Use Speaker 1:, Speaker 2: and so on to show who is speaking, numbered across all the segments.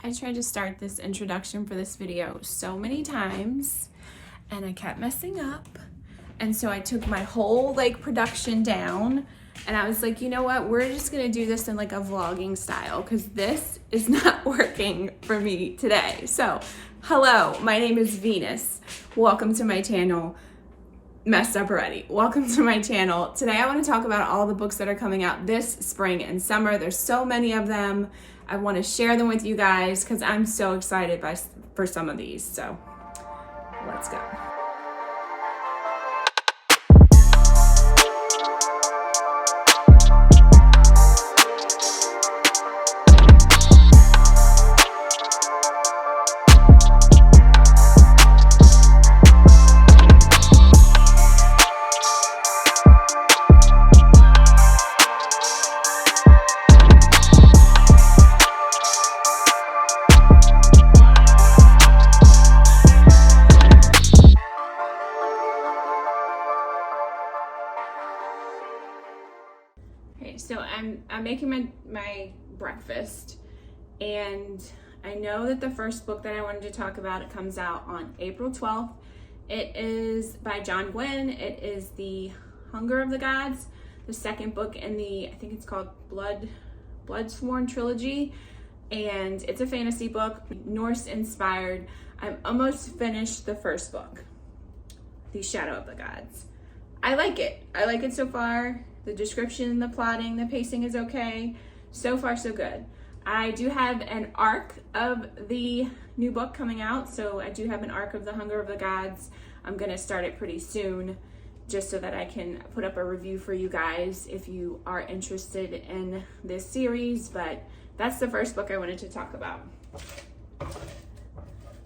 Speaker 1: I tried to start this introduction for this video so many times and I kept messing up. And so I took my whole production down and I was like, you know what? We're just gonna do this in a vlogging style because this is not working for me today. So, hello, my name is Venus. Welcome to my channel. Messed up already. Welcome to my channel. Today I want to talk about all the books that are coming out this spring and summer. There's so many of them. I want to share them with you guys because I'm so excited for some of these. So let's go. So I'm making my breakfast, and I know that the first book that I wanted to talk about, it comes out on April 12th. It is by John Gwynne. It is The Hunger of the Gods, the second book in the, I think it's called Bloodsworn trilogy, and it's a fantasy book, Norse inspired. I'm almost finished the first book, The Shadow of the Gods. I like it. I like it so far. The description, the plotting, the pacing is okay. So far, so good. I do have an arc of the new book coming out. So I do have an arc of The Hunger of the Gods. I'm going to start it pretty soon just so that I can put up a review for you guys if you are interested in this series. But that's the first book I wanted to talk about.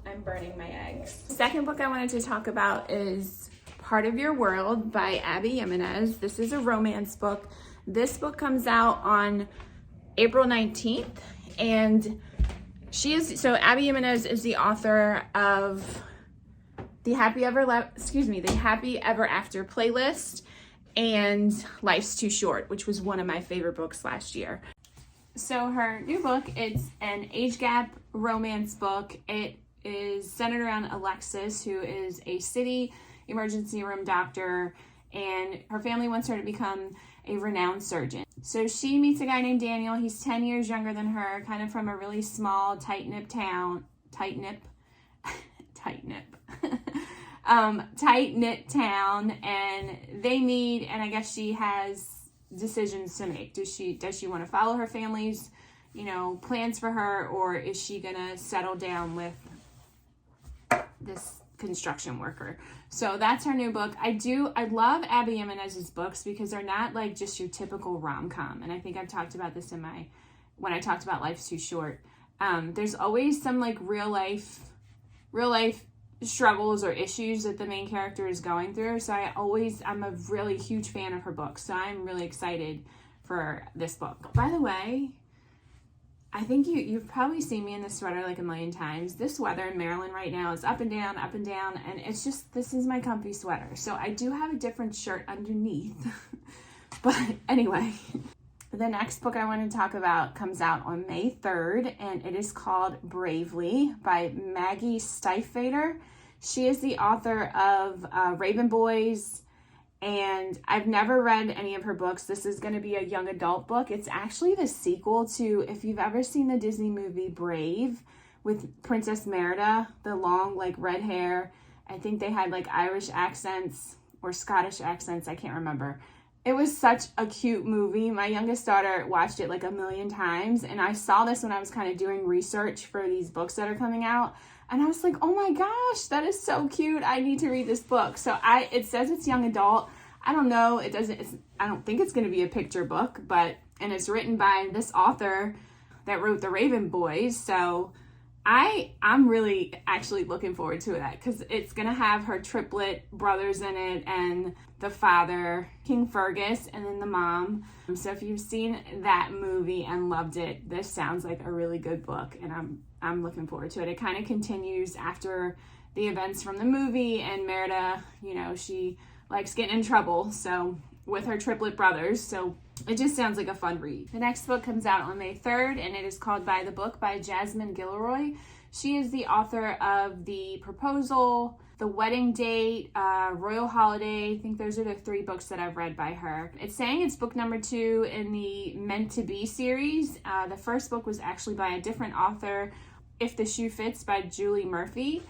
Speaker 1: I'm burning my eggs. The second book I wanted to talk about is Part of Your World by Abby Jimenez. This is a romance book. This book comes out on April 19th, and Abby Jimenez is the author of the Happy Ever After playlist and Life's Too Short, which was one of my favorite books last year. So her new book, it's an age gap romance book. It is centered around Alexis, who is a city emergency room doctor, and her family wants her to become a renowned surgeon. So she meets a guy named Daniel. He's 10 years younger than her, kind of from a really small, tight-knit town, and they meet, and I guess she has decisions to make. Does she want to follow her family's, plans for her, or is she gonna settle down with this construction worker? So that's her new book. I love Abby Jimenez's books because they're not just your typical rom-com. And I think I've talked about this when I talked about Life's Too Short. There's always some real life struggles or issues that the main character is going through. So I'm a really huge fan of her books. So I'm really excited for this book. By the way, I think you've probably seen me in this sweater a million times. This weather in Maryland right now is up and down, and it's just, this is my comfy sweater. So I do have a different shirt underneath. But anyway, the next book I want to talk about comes out on May 3rd, and it is called Bravely by Maggie Stiefvater. She is the author of Raven Boys, and I've never read any of her books. This is going to be a young adult book. It's actually the sequel to, if you've ever seen the Disney movie Brave with Princess Merida, the long red hair. I think they had Irish accents or Scottish accents. I can't remember. It was such a cute movie. My youngest daughter watched it a million times, and I saw this when I was kind of doing research for these books that are coming out. And I was like, oh my gosh, that is so cute. I need to read this book. So it says it's young adult. I don't know. I don't think it's going to be a picture book, and it's written by this author that wrote the Raven Boys. So I'm really actually looking forward to that because it's going to have her triplet brothers in it, and the father, King Fergus, and then the mom. So if you've seen that movie and loved it, this sounds like a really good book, and I'm looking forward to it. It kind of continues after the events from the movie, and Merida, she likes getting in trouble. So with her triplet brothers. So it just sounds like a fun read. The next book comes out on May 3rd, and it is called By the Book by Jasmine Guillory. She is the author of The Proposal, The Wedding Date, Royal Holiday. I think those are the 3 books that I've read by her. It's saying it's book number 2 in the Meant to Be series. The first book was actually by a different author, If the Shoe Fits by Julie Murphy.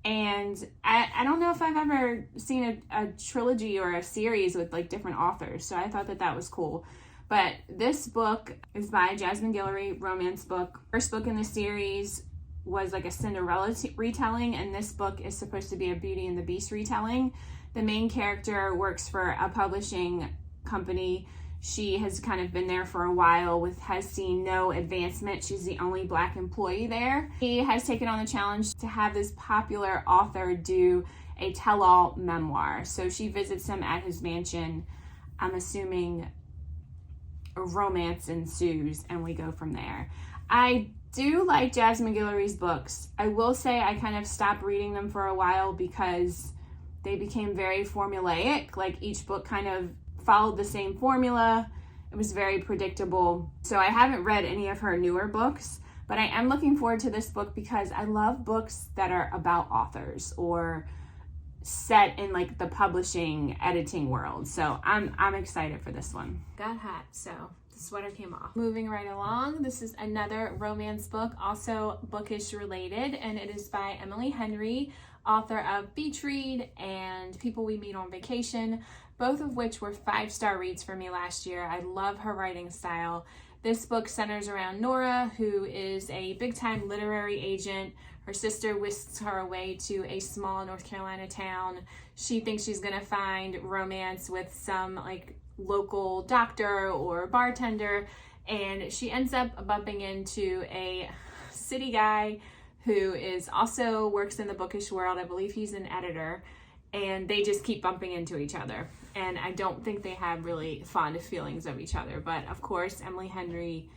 Speaker 1: And I don't know if I've ever seen a trilogy or a series with like different authors, so I thought that was cool. But this book is by Jasmine Guillory, romance book. First book in the series was like a Cinderella retelling, and this book is supposed to be a Beauty and the Beast retelling. The main character works for a publishing company. She has kind of been there for a while has seen no advancement. She's the only Black employee there. She has taken on the challenge to have this popular author do a tell-all memoir. So she visits him at his mansion. I'm assuming a romance ensues, and we go from there. I do like Jasmine Guillory's books. I will say I kind of stopped reading them for a while because they became very formulaic. Like each book kind of followed the same formula. It was very predictable. So I haven't read any of her newer books, but I am looking forward to this book because I love books that are about authors or set in like the publishing editing world. So I'm excited for this one. Got hot, so the sweater came off. Moving right along, this is another romance book, also bookish related, and it is by Emily Henry, author of Beach Read and People We Meet on Vacation, both of which were 5-star reads for me last year. I love her writing style. This book centers around Nora, who is a big-time literary agent. Her sister whisks her away to a small North Carolina town. She thinks she's gonna find romance with some like local doctor or bartender, and she ends up bumping into a city guy who is also works in the bookish world. I believe he's an editor, and they just keep bumping into each other. And I don't think they have really fond feelings of each other, but of course Emily Henry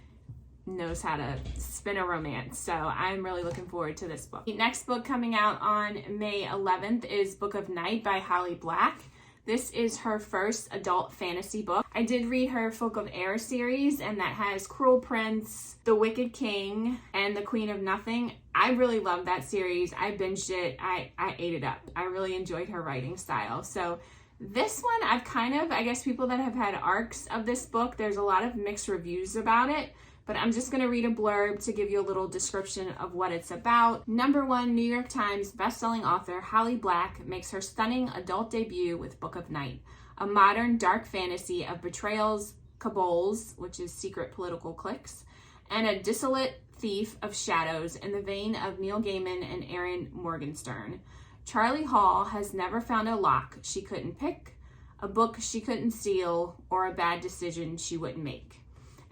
Speaker 1: knows how to spin a romance, so I'm really looking forward to this book. The next book coming out on May 11th is Book of Night by Holly Black. This is her first adult fantasy book. I did read her Folk of Air series, and that has Cruel Prince, The Wicked King, and The Queen of Nothing. I really love that series. I binged it. I ate it up. I really enjoyed her writing style. So this one, I guess people that have had arcs of this book, there's a lot of mixed reviews about it, but I'm just going to read a blurb to give you a little description of what it's about. #1 New York Times bestselling author Holly Black makes her stunning adult debut with Book of Night, a modern dark fantasy of betrayals, cabals, which is secret political cliques, and a dissolute thief of shadows in the vein of Neil Gaiman and Erin Morgenstern. Charlie Hall has never found a lock she couldn't pick, a book she couldn't steal, or a bad decision she wouldn't make.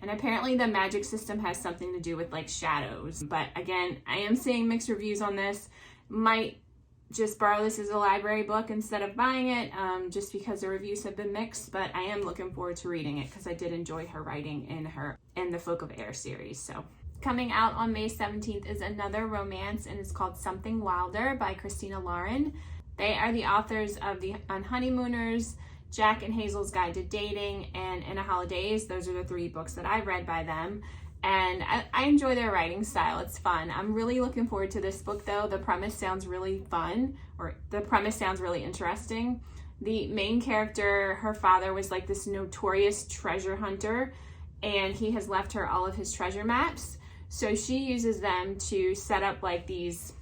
Speaker 1: And apparently the magic system has something to do with like shadows. But again, I am seeing mixed reviews on this. Might just borrow this as a library book instead of buying it, just because the reviews have been mixed. But I am looking forward to reading it because I did enjoy her writing in the Folk of Air series. So coming out on May 17th is another romance, and it's called Something Wilder by Christina Lauren. They are the authors of The Honeymooners, Jack and Hazel's Guide to Dating, and In a Holidays. Those are the 3 books that I've read by them, and I enjoy their writing style. It's fun. I'm really looking forward to this book though. The premise sounds really fun, or the premise sounds really interesting. The main character, her father was like this notorious treasure hunter, and he has left her all of his treasure maps. So she uses them to set up like these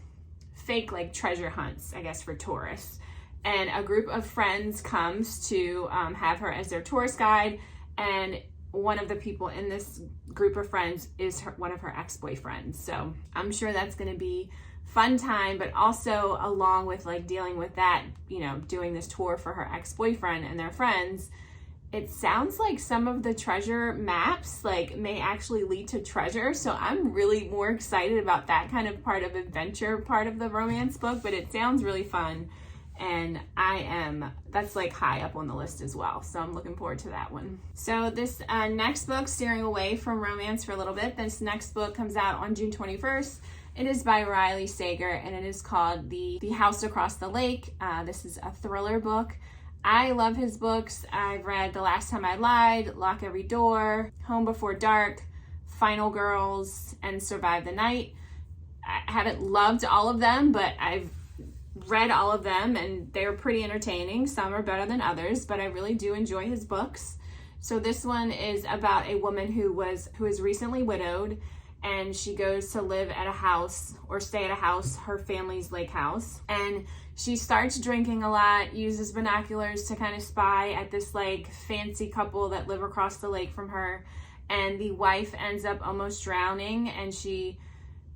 Speaker 1: fake like treasure hunts, I guess, for tourists. And a group of friends comes to have her as their tourist guide, and one of the people in this group of friends is one of her ex-boyfriends. So I'm sure that's going to be fun time, but also along with like dealing with that, doing this tour for her ex-boyfriend and their friends, it sounds like some of the treasure maps like may actually lead to treasure. So I'm really more excited about that kind of part of adventure part of the romance book, but it sounds really fun. And that's like high up on the list as well. So I'm looking forward to that one. So this next book, steering away from romance for a little bit, this next book comes out on June 21st. It is by Riley Sager, and it is called The House Across the Lake. This is a thriller book. I love his books. I've read The Last Time I Lied, Lock Every Door, Home Before Dark, Final Girls, and Survive the Night. I haven't loved all of them, but I've read all of them and they're pretty entertaining. Some are better than others, but I really do enjoy his books. So this one is about a woman who is recently widowed, and she goes to live at a house, or stay at a house, her family's lake house. And she starts drinking a lot, uses binoculars to kind of spy at this like fancy couple that live across the lake from her. And the wife ends up almost drowning, and she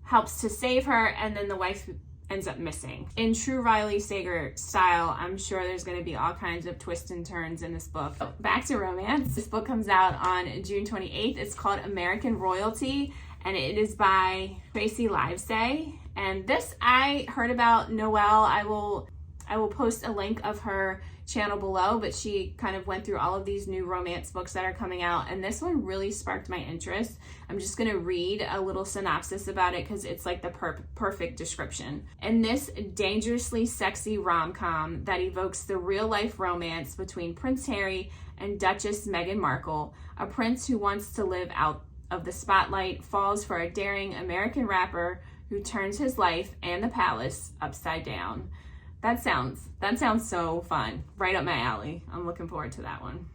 Speaker 1: helps to save her, and then the wife ends up missing. In true Riley Sager style, I'm sure there's going to be all kinds of twists and turns in this book. Back to romance. This book comes out on June 28th. It's called American Royalty, and it is by Tracy Livesay. And this I heard about Noelle. I will post a link of her channel below, but she kind of went through all of these new romance books that are coming out, and this one really sparked my interest. I'm just going to read a little synopsis about it because it's like the perfect description. In this dangerously sexy rom-com that evokes the real-life romance between Prince Harry and Duchess Meghan Markle, a prince who wants to live out of the spotlight falls for a daring American rapper who turns his life and the palace upside down. That sounds so fun. Right up my alley. I'm looking forward to that one.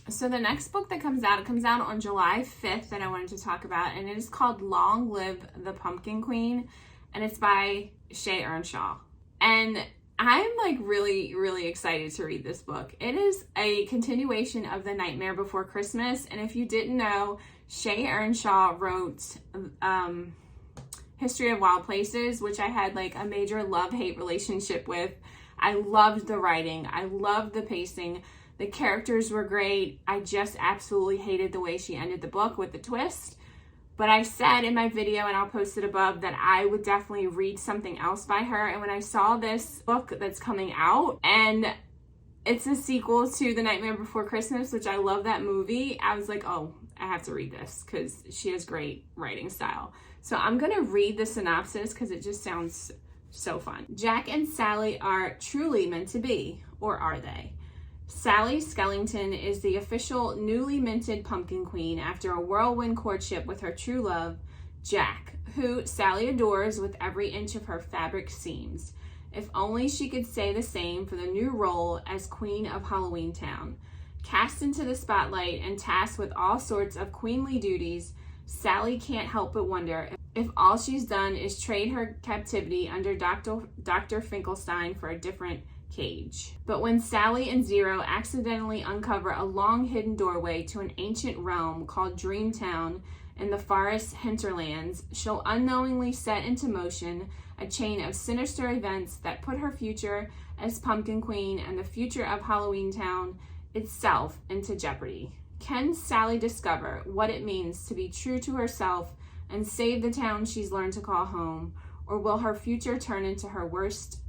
Speaker 1: So the next book that comes out, it comes out on July 5th that I wanted to talk about, and it is called Long Live the Pumpkin Queen, and it's by Shay Earnshaw. And I'm like really, really excited to read this book. It is a continuation of The Nightmare Before Christmas, and if you didn't know, Shay Earnshaw wrote History of Wild Places, which I had like a major love-hate relationship with. I loved the writing. I loved the pacing. The characters were great. I just absolutely hated the way she ended the book with the twist. But I said in my video, and I'll post it above, that I would definitely read something else by her. And when I saw this book that's coming out, and it's a sequel to The Nightmare Before Christmas, which I love that movie, I was like, oh, I have to read this because she has great writing style. So I'm going to read the synopsis because it just sounds so fun. Jack and Sally are truly meant to be, or are they? Sally Skellington is the official newly minted pumpkin queen after a whirlwind courtship with her true love, Jack, who Sally adores with every inch of her fabric seams. If only she could say the same for the new role as Queen of Halloween Town. Cast into the spotlight and tasked with all sorts of queenly duties, Sally can't help but wonder if all she's done is trade her captivity under Dr. Finkelstein for a different cage. But when Sally and Zero accidentally uncover a long hidden doorway to an ancient realm called Dreamtown in the forest hinterlands, she'll unknowingly set into motion a chain of sinister events that put her future as Pumpkin Queen and the future of Halloween Town itself into jeopardy. Can Sally discover what it means to be true to herself and save the town she's learned to call home, or will her future turn into her worst,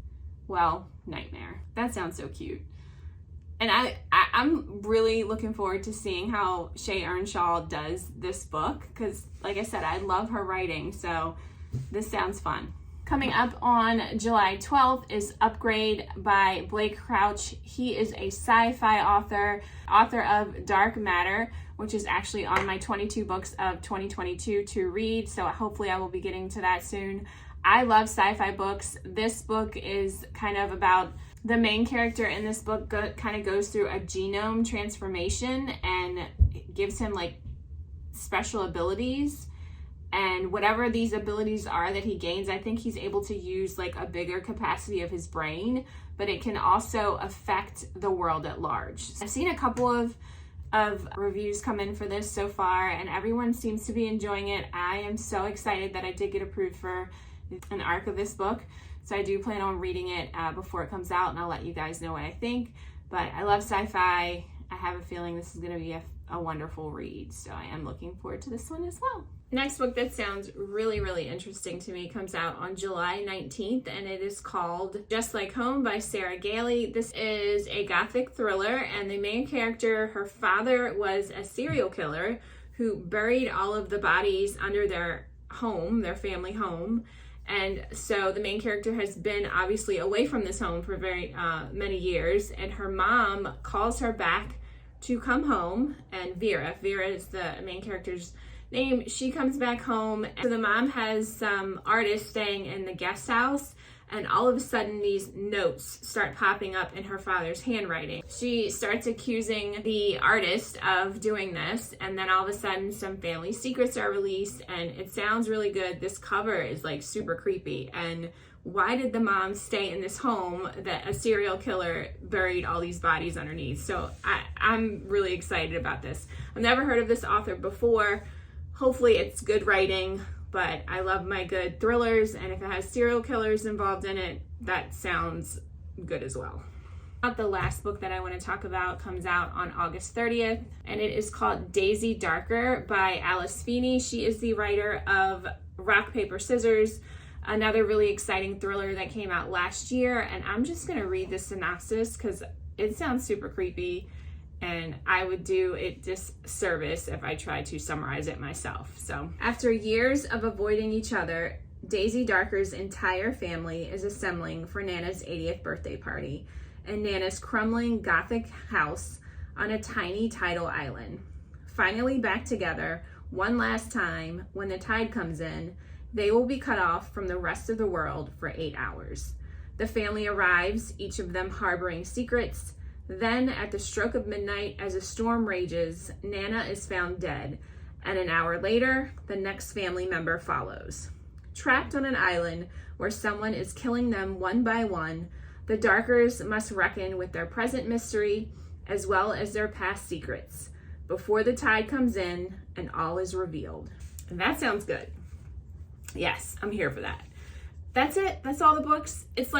Speaker 1: nightmare? That sounds so cute. And I'm really looking forward to seeing how Shay Earnshaw does this book because, like I said, I love her writing, so this sounds fun. Coming up on July 12th is Upgrade by Blake Crouch. He is a sci-fi author of Dark Matter, which is actually on my 22 books of 2022 to read, so hopefully I will be getting to that soon. I love sci-fi books. This book is kind of about the main character in this book kind of goes through a genome transformation and gives him like special abilities. And whatever these abilities are that he gains, I think he's able to use like a bigger capacity of his brain, but it can also affect the world at large. I've seen a couple of reviews come in for this so far, and everyone seems to be enjoying it. I am so excited that I did get approved for an arc of this book, so I do plan on reading it before it comes out, and I'll let you guys know what I think. But I love sci-fi. I have a feeling this is going to be a wonderful read, so I am looking forward to this one as well. Next book that sounds really, really interesting to me comes out on July 19th, and it is called Just Like Home by Sarah Gailey. This is a gothic thriller, and the main character, her father was a serial killer who buried all of the bodies under their home, their family home, And so the main character has been obviously away from this home for very many years, and her mom calls her back to come home. And Vera is the main character's name. She comes back home. So the mom has some artists staying in the guest house, and all of a sudden these notes start popping up in her father's handwriting. She starts accusing the artist of doing this, and then all of a sudden some family secrets are released, and it sounds really good. This cover is like super creepy, and why did the mom stay in this home that a serial killer buried all these bodies underneath? So I'm really excited about this. I've never heard of this author before. Hopefully it's good writing, but I love my good thrillers, and if it has serial killers involved in it, that sounds good as well. The last book that I want to talk about comes out on August 30th, and it is called Daisy Darker by Alice Feeney. She is the writer of Rock, Paper, Scissors, another really exciting thriller that came out last year, and I'm just going to read the synopsis because it sounds super creepy, and I would do it disservice if I tried to summarize it myself. So, after years of avoiding each other, Daisy Darker's entire family is assembling for Nana's 80th birthday party in Nana's crumbling Gothic house on a tiny tidal island. Finally back together one last time, when the tide comes in, they will be cut off from the rest of the world for 8 hours. The family arrives, each of them harboring secrets. Then, at the stroke of midnight, as a storm rages, Nana is found dead, and an hour later, the next family member follows. Trapped on an island where someone is killing them one by one, the Darkers must reckon with their present mystery as well as their past secrets before the tide comes in and all is revealed. And that sounds good. Yes, I'm here for that. That's it. That's all the books. It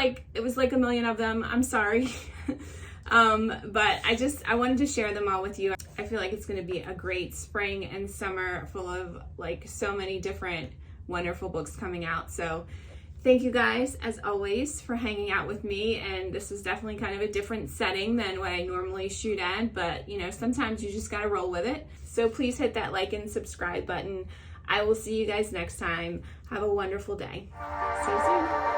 Speaker 1: was like a million of them. I'm sorry. But I wanted to share them all with you. I feel like it's going to be a great spring and summer full of so many different wonderful books coming out. So thank you guys, as always, for hanging out with me. And this is definitely kind of a different setting than what I normally shoot at, but sometimes you just got to roll with it. So please hit that like and subscribe button. I will see you guys next time. Have a wonderful day. See you soon.